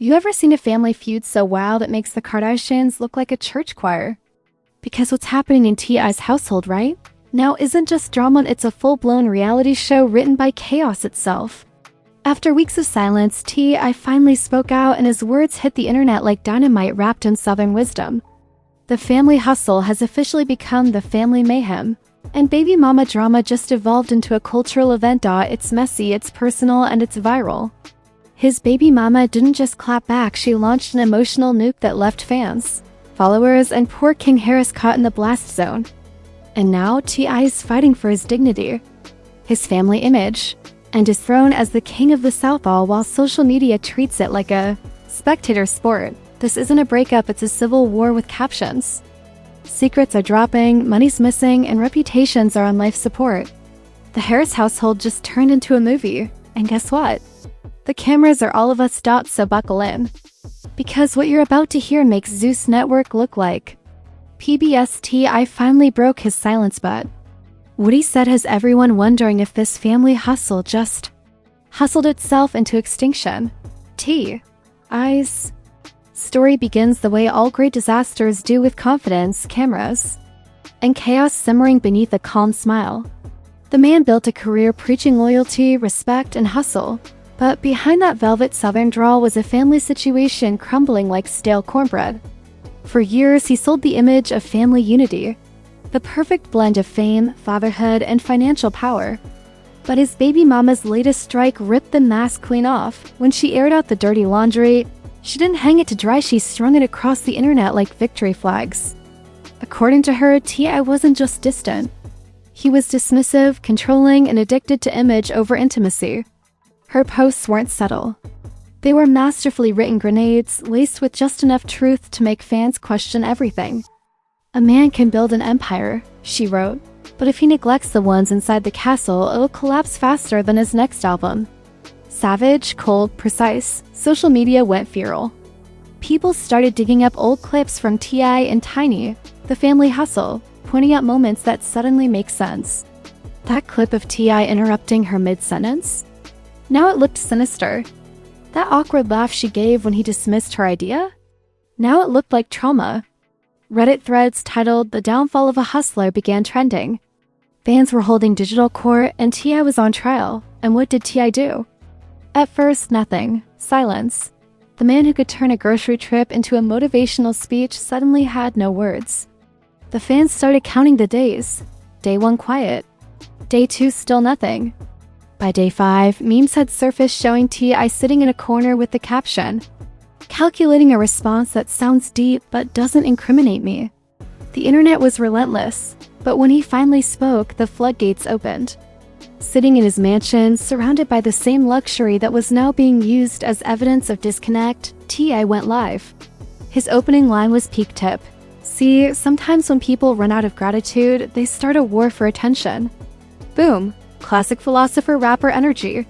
You ever seen a family feud so wild it makes the Kardashians look like a church choir? Because what's happening in T.I.'s household, right? Now isn't just drama, it's a full-blown reality show written by chaos itself. After weeks of silence, T.I. finally spoke out and his words hit the internet like dynamite wrapped in Southern wisdom. The family hustle has officially become the family mayhem, and baby mama drama just evolved into a cultural event. It's messy, it's personal, and it's viral. His baby mama didn't just clap back, she launched an emotional nuke that left fans, followers, and poor King Harris caught in the blast zone. And now T.I. is fighting for his dignity, his family image, and his throne as the king of the South, all while social media treats it like a spectator sport. This isn't a breakup, it's a civil war with captions. Secrets are dropping, money's missing, and reputations are on life support. The Harris household just turned into a movie, and guess what? The cameras are all of us. So buckle in. Because what you're about to hear makes Zeus Network look like PBS. T.I. finally broke his silence, but what he said has everyone wondering if this family hustle just hustled itself into extinction. T.I.'s story begins the way all great disasters do, with confidence, cameras, and chaos simmering beneath a calm smile. The man built a career preaching loyalty, respect, and hustle, but behind that velvet Southern drawl was a family situation crumbling like stale cornbread. For years, he sold the image of family unity, the perfect blend of fame, fatherhood, and financial power. But his baby mama's latest strike ripped the mask clean off. When she aired out the dirty laundry, she didn't hang it to dry, she strung it across the internet like victory flags. According to her, T.I. wasn't just distant. He was dismissive, controlling, and addicted to image over intimacy. Her posts weren't subtle. They were masterfully written grenades, laced with just enough truth to make fans question everything. "A man can build an empire," she wrote, "but if he neglects the ones inside the castle, it'll collapse faster than his next album." Savage, cold, precise, social media went viral. People started digging up old clips from T.I. and Tiny, the family hustle, pointing out moments that suddenly make sense. That clip of T.I. interrupting her mid-sentence? Now it looked sinister. That awkward laugh she gave when he dismissed her idea? Now it looked like trauma. Reddit threads titled "The Downfall of a Hustler" began trending. Fans were holding digital court and T.I. was on trial. And what did T.I. do? At first, nothing. Silence. The man who could turn a grocery trip into a motivational speech suddenly had no words. The fans started counting the days. Day 1, quiet. Day 2, still nothing. By day 5, memes had surfaced showing T.I. sitting in a corner with the caption, "Calculating a response that sounds deep but doesn't incriminate me." The internet was relentless, but when he finally spoke, the floodgates opened. Sitting in his mansion, surrounded by the same luxury that was now being used as evidence of disconnect, T.I. went live. His opening line was peak tip. "See, sometimes when people run out of gratitude, they start a war for attention." Boom. Classic philosopher-rapper energy.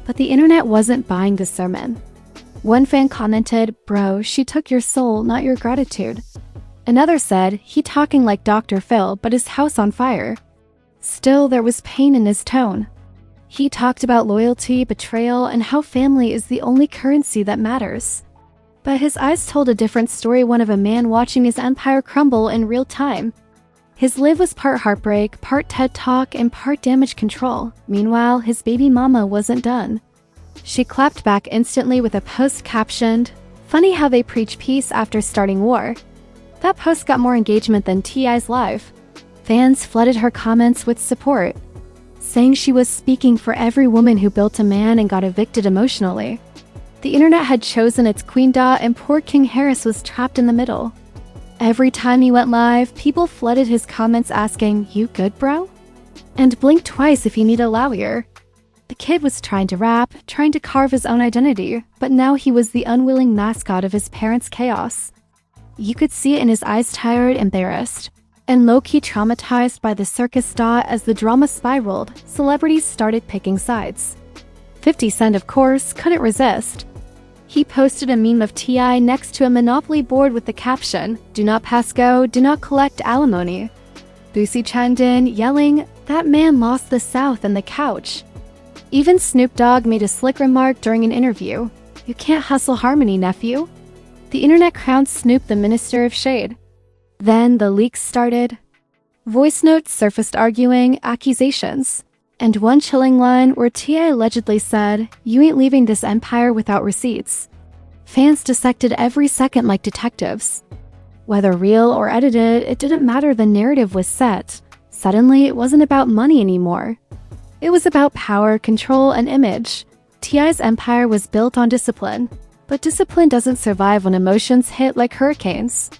But the internet wasn't buying the sermon. One fan commented, "Bro, she took your soul, not your gratitude." Another said, "He talking like Dr. Phil, but his house on fire." Still, there was pain in his tone. He talked about loyalty, betrayal, and how family is the only currency that matters. But his eyes told a different story, one of a man watching his empire crumble in real time. His live was part heartbreak, part TED Talk, and part damage control. Meanwhile, his baby mama wasn't done. She clapped back instantly with a post captioned, "Funny how they preach peace after starting war." That post got more engagement than T.I.'s live. Fans flooded her comments with support, saying she was speaking for every woman who built a man and got evicted emotionally. The internet had chosen its queen, and poor King Harris was trapped in the middle. Every time he went live, people flooded his comments asking, "You good, bro?" And blink twice if you need a lawyer. The kid was trying to rap, trying to carve his own identity, but now he was the unwilling mascot of his parents' chaos. You could see it in his eyes, tired, embarrassed, and low-key traumatized by the circus. As the drama spiraled, celebrities started picking sides. 50 Cent, of course, couldn't resist. He posted a meme of T.I. next to a Monopoly board with the caption, "Do not pass go, do not collect alimony." Boosie chimed in, yelling, "That man lost the South and the couch." Even Snoop Dogg made a slick remark during an interview. You can't hustle harmony, nephew. The internet crowned Snoop the Minister of Shade. Then the leaks started. Voice notes surfaced arguing accusations. And one chilling line where T.I. allegedly said, "You ain't leaving this empire without receipts." Fans dissected every second like detectives. Whether real or edited, it didn't matter, the narrative was set. Suddenly, it wasn't about money anymore. It was about power, control, and image. T.I.'s empire was built on discipline. But discipline doesn't survive when emotions hit like hurricanes.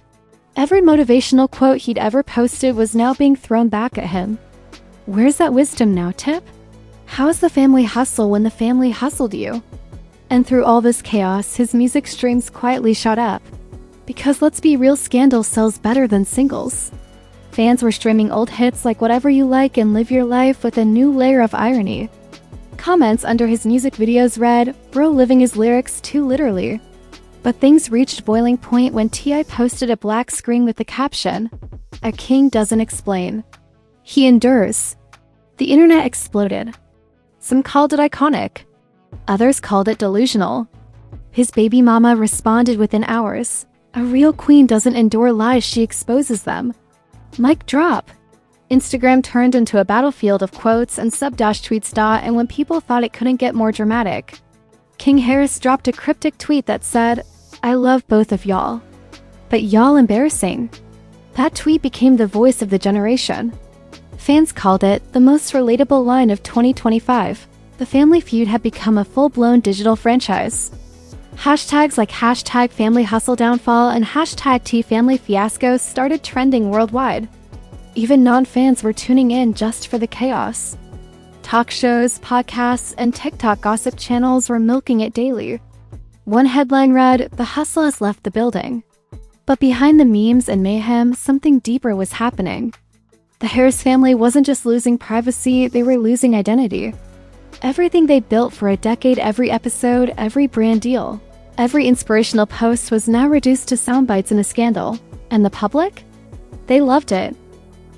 Every motivational quote he'd ever posted was now being thrown back at him. Where's that wisdom now, Tip? How's the family hustle when the family hustled you? And through all this chaos, his music streams quietly shot up. Because let's be real, scandal sells better than singles. Fans were streaming old hits like Whatever You Like and Live Your Life with a new layer of irony. Comments under his music videos read, "Bro living his lyrics too literally." But things reached boiling point when T.I. posted a black screen with the caption, "A king doesn't explain. He endures." The internet exploded. Some called it iconic. Others called it delusional. His baby mama responded within hours. "A real queen doesn't endure lies, she exposes them." Mic drop. Instagram turned into a battlefield of quotes and sub-tweets. And when people thought it couldn't get more dramatic, King Harris dropped a cryptic tweet that said, "I love both of y'all. But y'all embarrassing." That tweet became the voice of the generation. Fans called it the most relatable line of 2025. The Family Feud had become a full-blown digital franchise. Hashtags like hashtag Family Hustle Downfall and hashtag T-Family Fiasco started trending worldwide. Even non-fans were tuning in just for the chaos. Talk shows, podcasts, and TikTok gossip channels were milking it daily. One headline read, "The hustle has left the building." But behind the memes and mayhem, something deeper was happening. The Harris family wasn't just losing privacy, they were losing identity. Everything they built for a decade, every episode, every brand deal, every inspirational post was now reduced to soundbites in a scandal. And the public? They loved it.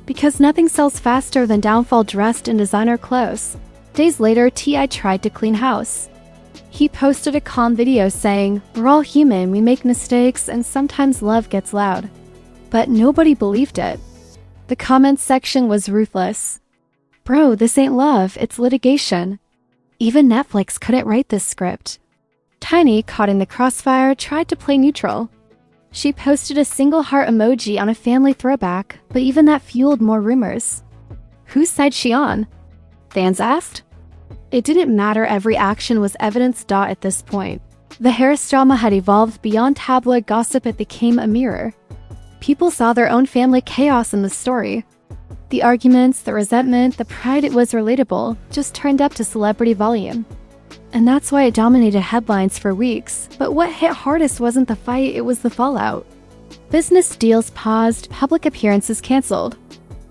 Because nothing sells faster than downfall dressed in designer clothes. Days later, T.I. tried to clean house. He posted a calm video saying, "We're all human, we make mistakes, and sometimes love gets loud." But nobody believed it. The comments section was ruthless. "Bro, this ain't love, it's litigation." Even Netflix couldn't write this script. Tiny, caught in the crossfire, tried to play neutral. She posted a single heart emoji on a family throwback, but even that fueled more rumors. Whose side she on? Fans asked. It didn't matter, every action was evidence. At this point, the Harris drama had evolved beyond tabloid gossip, it became a mirror. People saw their own family chaos in the story. The arguments, the resentment, the pride, it was relatable, just turned up to celebrity volume. And that's why it dominated headlines for weeks. But what hit hardest wasn't the fight, it was the fallout. Business deals paused, public appearances canceled.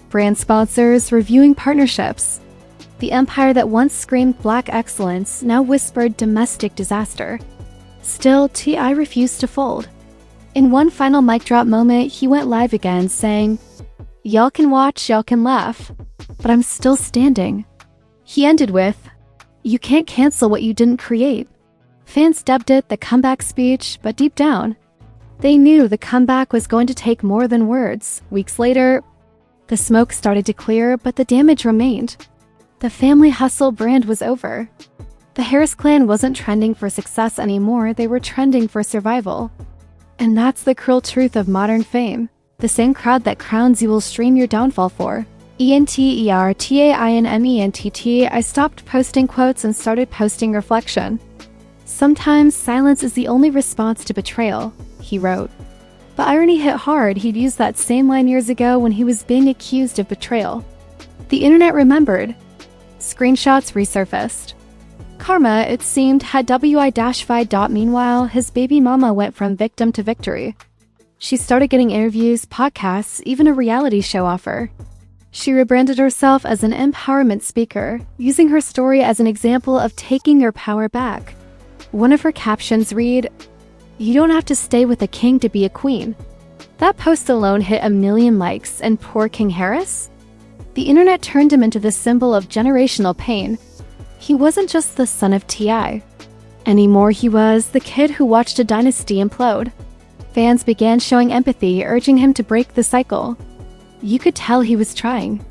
Brand sponsors reviewing partnerships. The empire that once screamed black excellence now whispered domestic disaster. Still, T.I. refused to fold. In one final mic drop moment, he went live again saying, "Y'all can watch, y'all can laugh, but I'm still standing." He ended with, "You can't cancel what you didn't create." Fans dubbed it the comeback speech, but deep down, they knew the comeback was going to take more than words. Weeks later, the smoke started to clear, but the damage remained. The family hustle brand was over. The Harris clan wasn't trending for success anymore, they were trending for survival. And that's the cruel truth of modern fame. The same crowd that crowns you will stream your downfall for. ENTERTAINMENTT. I stopped posting quotes and started posting reflection. "Sometimes silence is the only response to betrayal," he wrote. But irony hit hard, he'd used that same line years ago when he was being accused of betrayal. The internet remembered. Screenshots resurfaced. Karma, it seemed, had WI-fied. Meanwhile, his baby mama went from victim to victory. She started getting interviews, podcasts, even a reality show offer. She rebranded herself as an empowerment speaker, using her story as an example of taking your power back. One of her captions read, "You don't have to stay with a king to be a queen." That post alone hit 1 million likes, and poor King Harris? The internet turned him into the symbol of generational pain. He wasn't just the son of T.I. Anymore, he was the kid who watched a dynasty implode. Fans began showing empathy, urging him to break the cycle. You could tell he was trying.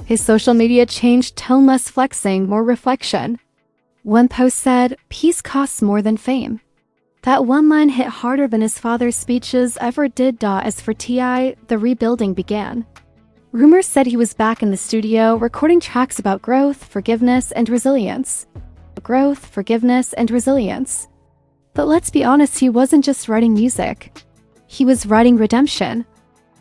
His social media changed tone, less flexing, more reflection. One post said, "Peace costs more than fame." That one line hit harder than his father's speeches ever did. As for T.I., the rebuilding began. Rumors said he was back in the studio, recording tracks about growth, forgiveness, and resilience. Growth, forgiveness, and resilience. But let's be honest, he wasn't just writing music. He was writing redemption.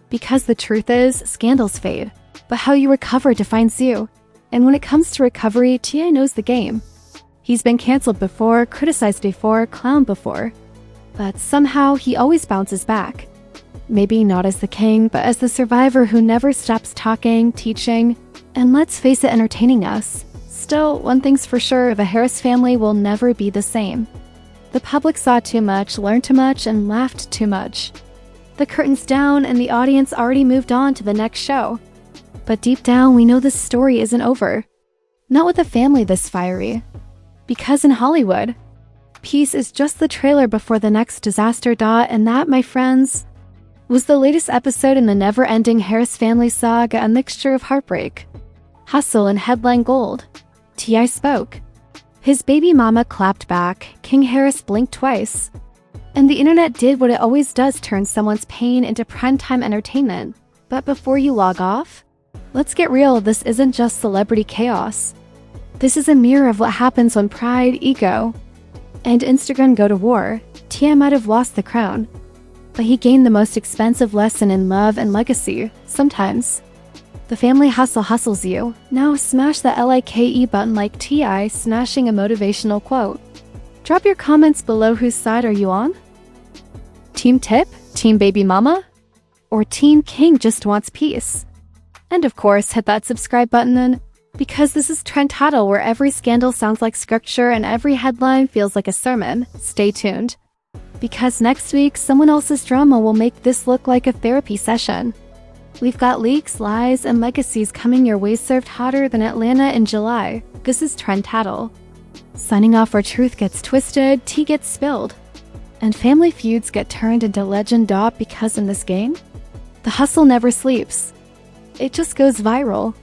Because the truth is, scandals fade, but how you recover defines you. And when it comes to recovery, T.I. knows the game. He's been canceled before, criticized before, clowned before. But somehow, he always bounces back. Maybe not as the king, but as the survivor who never stops talking, teaching, and let's face it, entertaining us. Still, one thing's for sure, the Harris family will never be the same. The public saw too much, learned too much, and laughed too much. The curtain's down, and the audience already moved on to the next show. But deep down, we know this story isn't over. Not with a family this fiery. Because in Hollywood, peace is just the trailer before the next disaster. And that, my friends, was the latest episode in the never-ending Harris family saga, a mixture of heartbreak, hustle, and headline gold. T.I. spoke. His baby mama clapped back, King Harris blinked twice. And the internet did what it always does, turn someone's pain into primetime entertainment. But before you log off, let's get real, this isn't just celebrity chaos. This is a mirror of what happens when pride, ego, and Instagram go to war. T.I. might have lost the crown, but he gained the most expensive lesson in love and legacy. Sometimes, the family hustle hustles you. Now smash the like button like T.I. smashing a motivational quote. Drop your comments below. Whose side are you on? Team Tip? Team Baby Mama? Or Team King just wants peace? And of course, hit that subscribe button because this is Trend Tattle, where every scandal sounds like scripture and every headline feels like a sermon. Stay tuned, because next week, someone else's drama will make this look like a therapy session. We've got leaks, lies, and legacies coming your way, served hotter than Atlanta in July. This is Trend Tattle, signing off, where truth gets twisted, tea gets spilled, and family feuds get turned into legend. Because in this game, the hustle never sleeps. It just goes viral.